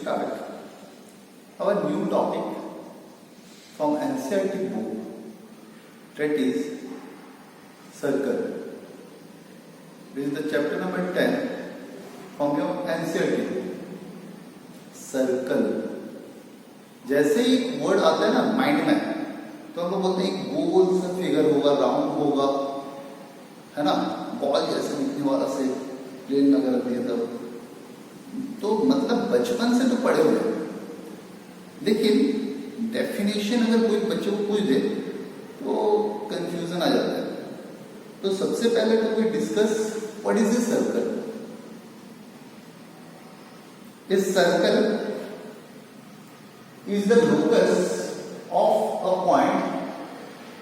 start our new topic from NCERT book, that is circle. This is the chapter number 10 from your NCERT book, circle. जैसे ही word आता है ना mind में, तो हम लोग बोलते हैं एक गोल सा फिगर होगा, राउंड होगा, है ना, बॉल जैसे दिखने वाला से प्लेन अगर रख दिया तो मतलब बचपन से तो पढ़े हुए हैं, लेकिन डेफिनेशन अगर कोई बच्चे को पूछ दे तो कंफ्यूजन आ जाता है. तो सबसे पहले तो कोई discuss what is a circle. A circle is the locus of a point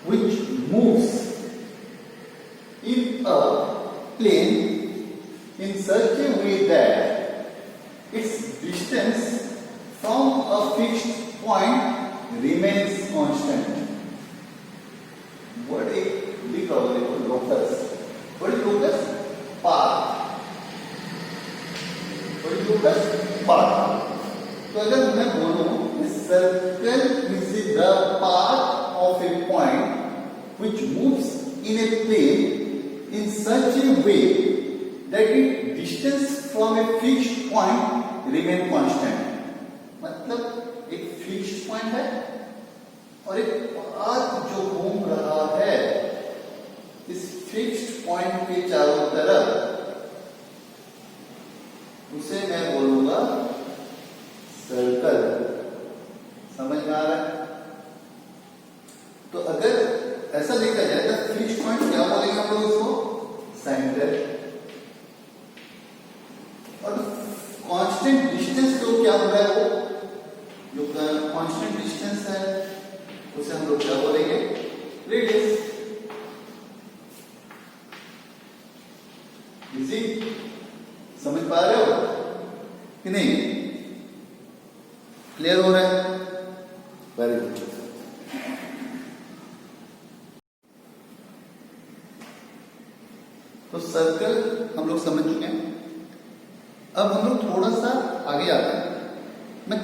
which moves in a plane in such a way that its distance from a fixed point remains constant. What is the locus? What is locus? Path. What is locus? Path. तो अगर मैं बोलूं circle is the path of a point which moves in a plane in such a way that it distance from a fixed point remain constant. मतलब एक fixed point है और एक path जो घूम रहा है इस फिक्स्ड पॉइंट के चारों तरफ, उसे मैं बोलूंगा सर्कल. समझ में आ रहा है? तो अगर ऐसा देखा जाए तो फिक्स्ड पॉइंट क्या बोलेंगे हम लोग उसको? सेंटर. और कांस्टेंट डिस्टेंस तो क्या हो रहा है, वो जो कांस्टेंट डिस्टेंस है उसे हम लोग क्या बोलेंगे? रेडियस. इजी? समझ पा रहे हो कि नहीं? क्लियर हो रहा है? Very good. तो सर्कल हम लोग समझ चुके हैं. अब हम लोग थोड़ा सा आगे आते हैं. मैं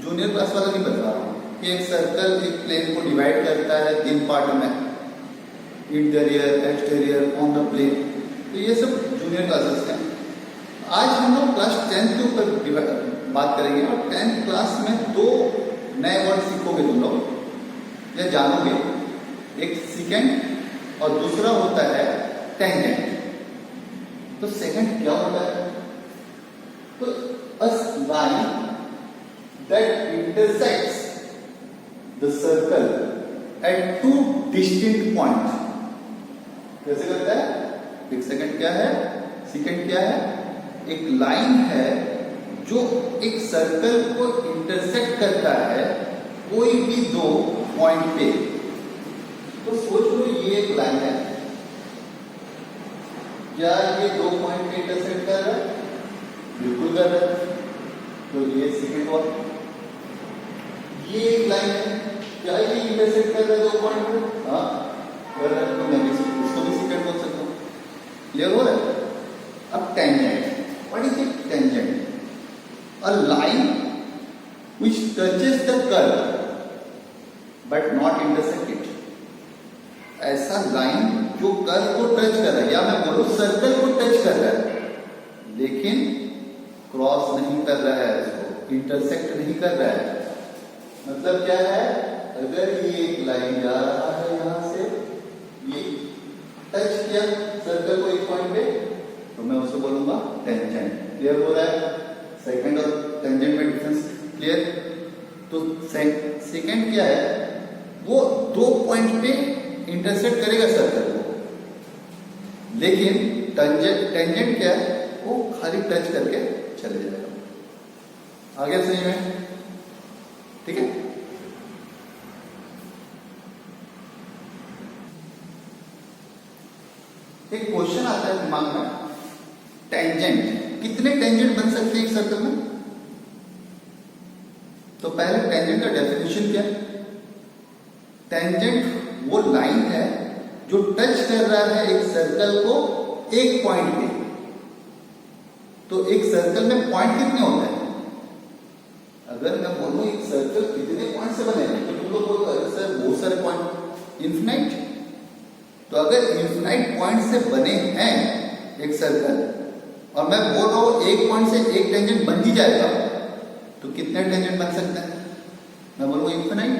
जूनियर क्लास वाला नहीं बता रहा हूं कि एक सर्कल एक प्लेन को डिवाइड करता है 3 पार्ट में, interior, exterior, on the plane. तो ये सब जूनियर क्लासेस हैं. आज हम लोग क्लास 10 के ऊपर बात करेंगे और 10th क्लास में 2 नए वर्ड सीखोगे तुम लोग या जानोगे. एक सेकेंड और दूसरा होता है टेंजेंट. तो सेकेंड क्या होता है? तो a line that intersects the circle at 2 distinct points. कैसे करता है? एक सेकेंड क्या है, सेकेंड क्या है? एक लाइन है जो एक सर्कल को इंटरसेक्ट करता है कोई भी 2 पॉइंट पे. तो सोच लो ये एक लाइन है, क्या ये 2 पॉइंट पे इंटरसेक्ट कर रहा है? बिल्कुल कर रहा है. तो ये सेकंड वन. ये एक लाइन है, क्या ये इंटरसेक्ट कर रहा है 2 पॉइंट पे? हाँ कर रहा है. तो मैं इसको भी सेकंड बोल सकता हूँ. क्लियर हो रहा है? अब tangent. What is a tangent? A line which touches the curve but not intersect it. ऐसा लाइन जो कर्व को टच कर रहा है, या मैं बोलूं सर्कल को टच कर रहा है लेकिन क्रॉस नहीं कर रहा है, उसको इंटरसेक्ट नहीं कर रहा है. मतलब क्या है? अगर ये एक लाइन जा रहा है यहां से, ये टच किया सर्कल को एक पॉइंट पे, तो मैं उसे बोलूंगा टेंजेंट. क्लियर हो रहा है? सेकंड और टेंजेंट में डिफरेंस क्लियर? तो सेकंड क्या है? वो 2 पॉइंट पे इंटरसेक्ट करेगा सर्कल को, लेकिन टेंजेंट क्या है? वो खाली टच करके चले जाएगा. आगे सही में? ठीक है. एक क्वेश्चन आता है दिमाग में, टेंजेंट. कितने टेंजेंट बन सकते हैं एक सर्कल में? तो पहले टेंजेंट का डेफिनेशन क्या है? टेंजेंट वो लाइन है जो टच कर रहा है एक सर्कल को एक पॉइंट पे. तो एक सर्कल में पॉइंट कितने होते हैं? अगर मैं बोलूं एक सर्कल कितने पॉइंट से बने तो तुम लोग बोलो अरे सर बहुत सारे पॉइंट, इन्फिनाइट। तो अगर इन्फिनाइट पॉइंट से बने हैं एक सर्कल और मैं बोल रहा हूं एक पॉइंट से एक टेंजेंट बन ही जाएगा, तो कितने टेंजेंट बन सकते हैं? मैं बोलूंगा इन्फिनाइट।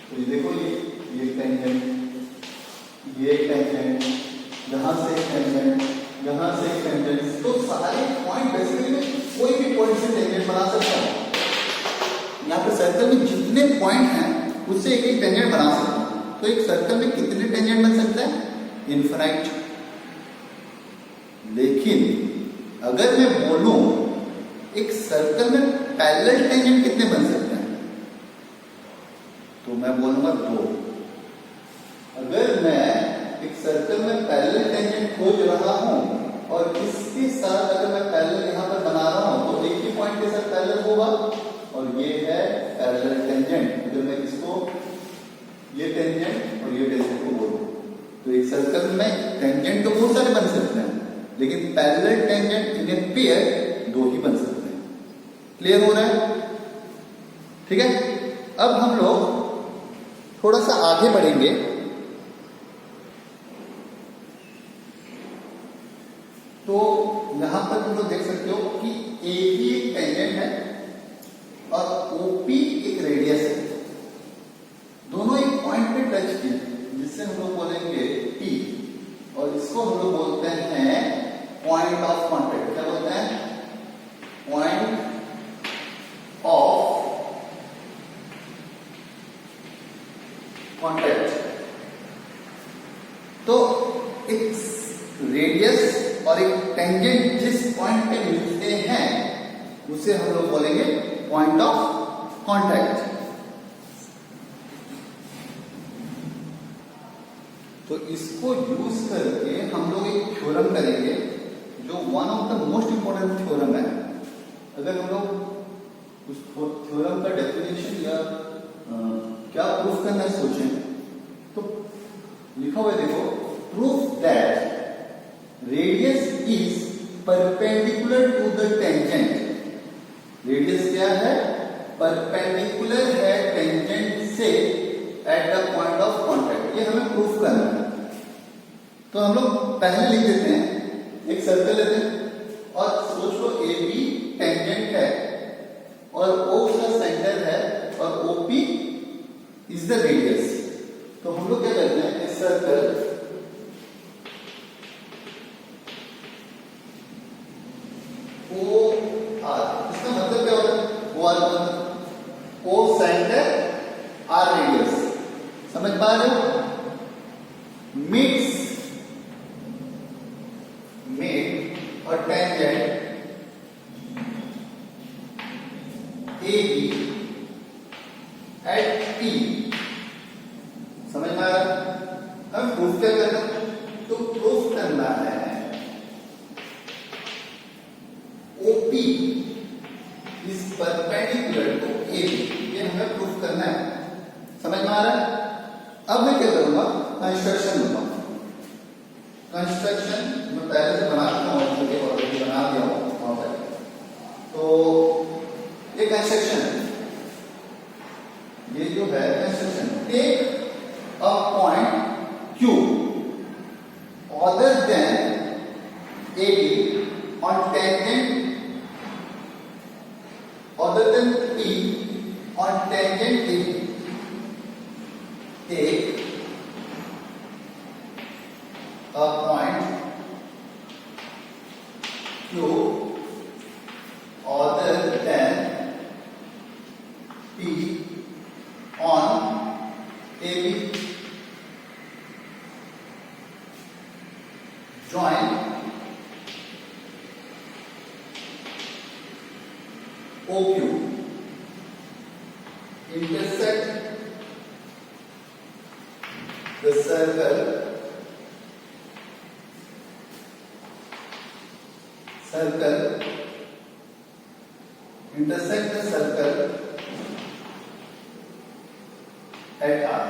तो ये देखो ये टेंजेंट, ये टेंजेंट, यहां से एक टेंजेंट, यहां से एक टेंजेंट, तो सारे पॉइंट बेसिकली में कोई भी पॉइंट से टेंजेंट बना सकता हूं। यहाँ पे सर्कल में जितने पॉइंट हैं उससे एक एक टेंजेंट बना सकता हूं। तो एक सर्कल में कितने टेंजेंट बन सकता है? इन्फिनाइट। लेकिन अगर मैं बोलूं एक सर्कल में पैरेलल टेंजेंट कितने बन सकते हैं, तो मैं बोलूंगा 2। अगर मैं एक सर्कल में पैरेलल टेंजेंट खोज रहा हूं और इसके साथ अगर मैं पैरेलल यहां पर बना रहा हूं तो एक ही पॉइंट के साथ पैरेलल होगा, और ये है पैरेलल टेंजेंट। अगर मैं इसको ये टेंजेंट और ये टेंजेंट को बोलूं तो एक सर्कल में टेंजेंट तो बहुत सारे बन सकते हैं, लेकिन parallel tangent in a pair 2 ही बन सकते हैं। क्लियर हो रहा है? ठीक है। अब हम लोग थोड़ा सा आगे बढ़ेंगे। तो यहां पर तुम लोग देख सकते हो कि AB एक टेंजेंट है और OP एक रेडियस है। दोनों एक पॉइंट पे टच किए जिससे हम लोग बोलेंगे P, और इसको हम लोग बोलते हैं पॉइंट ऑफ कॉन्टैक्ट। क्या बोलते हैं? Point of contact. तो एक रेडियस और एक टेंजेंट जिस पॉइंट पे मिलते हैं उसे हम लोग बोलेंगे पॉइंट ऑफ कॉन्टैक्ट। तो इसको यूज करके हम लोग एक थ्योरम करेंगे जो one of the most important theorem है। अगर हम लोग उस थ्योरम का डेफिनेशन या क्या प्रूफ करना सोचें तो लिखा हुआ है, देखो, proof that radius is perpendicular to the tangent. Radius क्या है? परपेंडिकुलर है टेंजेंट से at the point of contact. ये हमें प्रूफ करना है। तो हम लोग पहले लिख देते हैं, एक सर्कल लेते हैं और सोच लो AB टेंजेंट है और O उसका सेंटर है और OP इज द रेडियस। तो हम लोग क्या करते हैं, इस सर्कल OR, इसका मतलब क्या होता है? OR O centre, R radius. समझ पा रहे हो? मिड और टेंजेंट AB एट P। समझ में आ रहा है? हम प्रूफ क्या करना है? तो प्रूफ करना है OP is perpendicular to AB। ये हमें प्रूफ करना है। समझ में आ रहा है? अब मैं क्या करूंगा, कंस्ट्रक्शन लूंगा। कंस्ट्रक्शन मैं पहले से बना चुका हूं, ऑलरेडी बना दिया हूं वहां पर। तो ये कंस्ट्रक्शन है, ये जो है construction, take a point Q other than AB on tangent other than P on tangent AB. Take a point Q other than P on AB. Join OQ. Intersect the circle intersect the circle at R.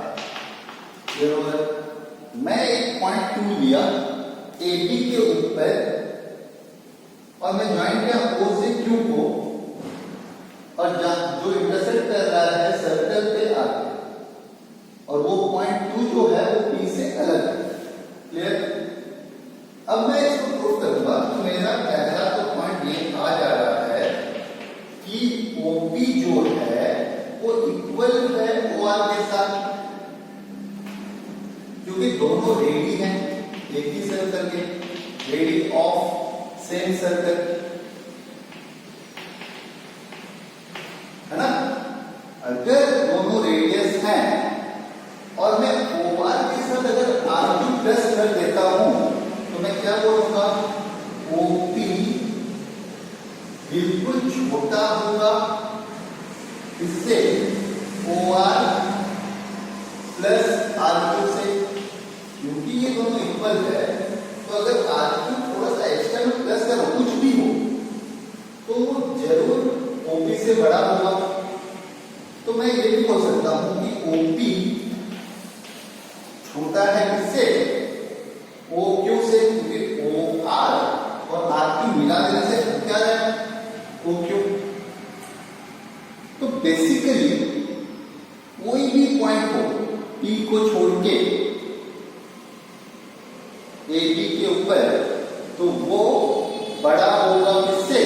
मैं एक point Q लिया AB के ऊपर और मैं join किया O से Q को, और जो इंटरसेक्ट कर रहा है सर्कल पे आके, और वो पॉइंट 2 जो है वो P से अलग है। क्लियर? अब मैं इसको प्रूव करूंगा तो मेरा पहला तो पॉइंट ये आ जा रहा है कि OP जो है वो इक्वल है OR के साथ, क्योंकि दोनों रेडी हैं एक ही सर्कल के, रेडी ऑफ सेम सर्कल, है ना? अगर दोनों रेडियस हैं और मैं OR के साथ अगर R2 प्लस कर देता हूं तो मैं क्या बोलूंगा? OP बिल्कुल छोटा होगा इससे OR प्लस R2 से, क्योंकि ये दोनों इक्वल है। तो अगर R2 थोड़ा सा एक्स्ट्रा में प्लस करो कुछ भी हो तो वो जरूर OP से बड़ा होगा। तो मैं ये भी बोल सकता हूं कि OP छोटा है किससे? OQ से, क्योंकि OR और R2 मिला देने से क्या है? OQ। तो बेसिकली कोई भी पॉइंट हो P को छोड़ के AB के ऊपर, तो वो बड़ा होगा किससे?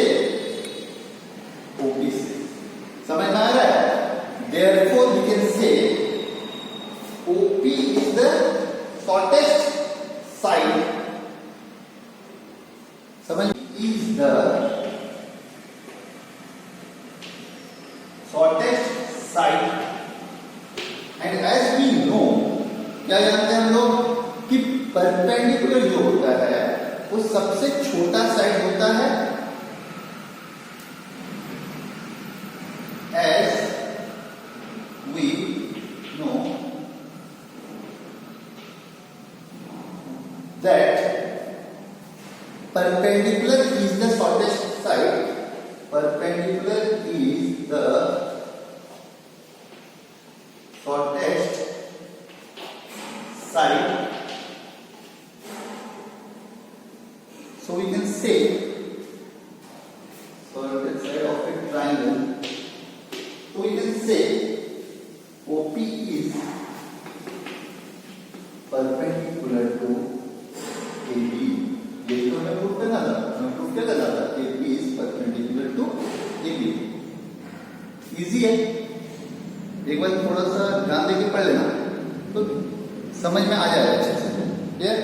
OP से। समझ में आ रहा है? Therefore we can say OP is the shortest side. समझ? Is the shortest side. And as we know, क्या जानते हैं हम लोग कि परपेंडिकुलर जो होता है वो सबसे छोटा साइड होता है। As we know that perpendicular is the shortest side. Perpendicular is the shortest side. So we can say shortest side of a triangle. So we can say OP is perpendicular to AB. ये तो मैं proof करना था, मैं proof क्या करना था? AP is perpendicular to AB. Easy है, एक बार थोड़ा सा ध्यान देके पढ़ लेना तो समझ में आ जाएगा अच्छे से। क्लियर?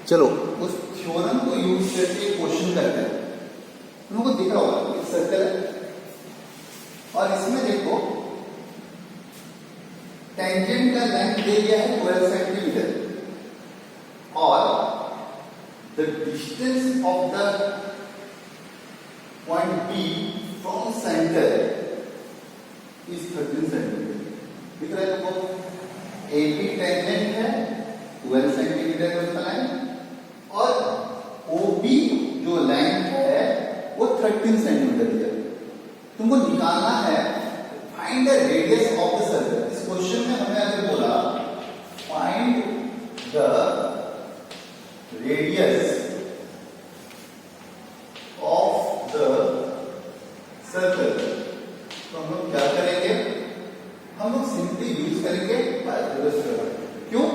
चलो उस थ्योरम को यूज करके क्वेश्चन करते हैं। तुमको दिख रहा होगा एक सर्कल है और इसमें देखो टेंजेंट का लेंथ दे दिया है 12 सेंटीमीटर और the distance of the point B from centre is 13 centimetre. दिख रहा है तुमको? AB टेंजेंट है 12 सेंटीमीटर का उसका लाइन और OB जो लाइन है वो 13 सेंटीमीटर दिया। तुमको निकालना है find the radius of the circle. इस क्वेश्चन में हमें अगर बोला find the radius of the circle, तो हम लोग क्या करेंगे? हम लोग सिंपली यूज करेंगे पाइथागोरस थ्योरम। क्यों?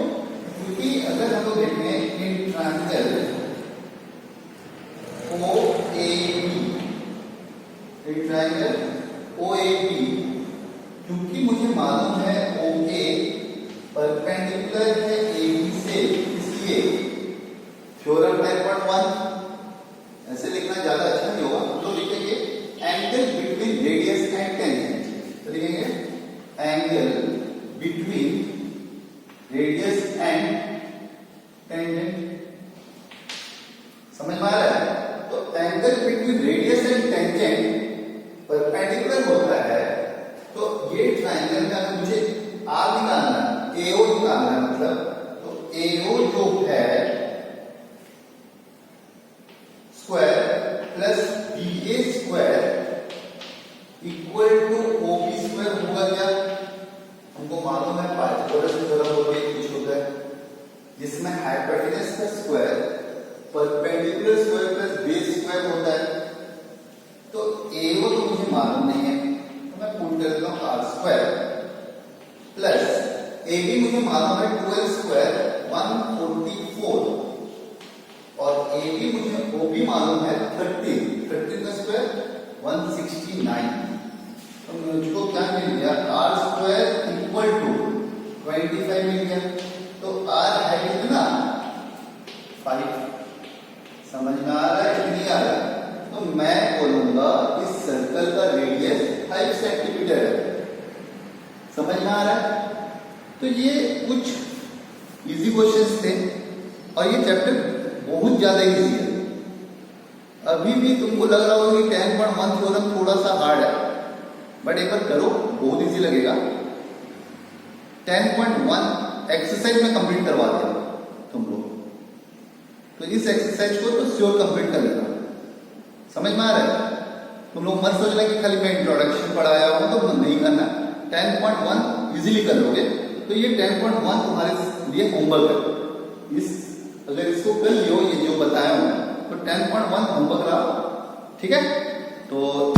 क्योंकि अगर हम लोग देखें इन ट्रायंगल OAB, एक ट्रायंगल OAB, क्योंकि मुझे मालूम है OA परपेंडिकुलर है AB से, इसलिए थ्योरम टाइप 1 ऐसे लिखना ज्यादा अच्छा नहीं होगा तो लिखेंगे angle between radius and tangent. तो लिखेंगे angle between radius and tangent. समझ में आ रहा है? तो angle between radius and tangent perpendicular होता है। तो ये ट्रायंगल का मुझे R निकालना है, AO निकालना है, मतलब तो AO जो है square plus BA square equal to OB square होगा क्या? हमको मालूम है पाइथागोरस थ्योरम होता है कुछ होता है जिसमें हाइपोटेनस का square perpendicular square plus base square होता है। ए वो तो मुझे मालूम नहीं है, तो मैं पुट कर देता हूँ R square plus A B मुझे मालूम है 12 स्क्वायर 144 और ए बी मुझे ओ बी मालूम है 13 का स्क्वायर 169। तो मुझको क्या मिल गया आर स्क्वायर इक्वल टू 25 मिल गया। तो आर है कितना 5। समझ में आ रहा है कि नहीं आ रहा है? तो मैं बोलूंगा इस सर्कल का रेडियस 5 सेंटीमीटर है। समझ में आ रहा है? तो ये कुछ इजी क्वेश्चंस थे और ये चैप्टर बहुत ज्यादा इजी है। अभी भी तुमको लग रहा होगा कि 10.1 थ्योरम थोड़ा सा हार्ड है, बट एक बार करो, बहुत इजी लगेगा। 10.1 एक्सरसाइज में कंप्लीट करवा दिया तुम लोग, तो इस एक्सरसाइज को तो श्योर कंप्लीट कर लेना। समझ में आ रहा है? तुम लोग मत सोचना कि खाली मैं इंट्रोडक्शन पढ़ाया हूं तो नहीं करना। 10.1 इजीली कर लोगे। तो ये 10.1 तुम्हारे लिए होमवर्क है। इस अगर इसको कर लियो, ये जो बताया हूं, तो 10.1 होमवर्क रहा। ठीक है? तो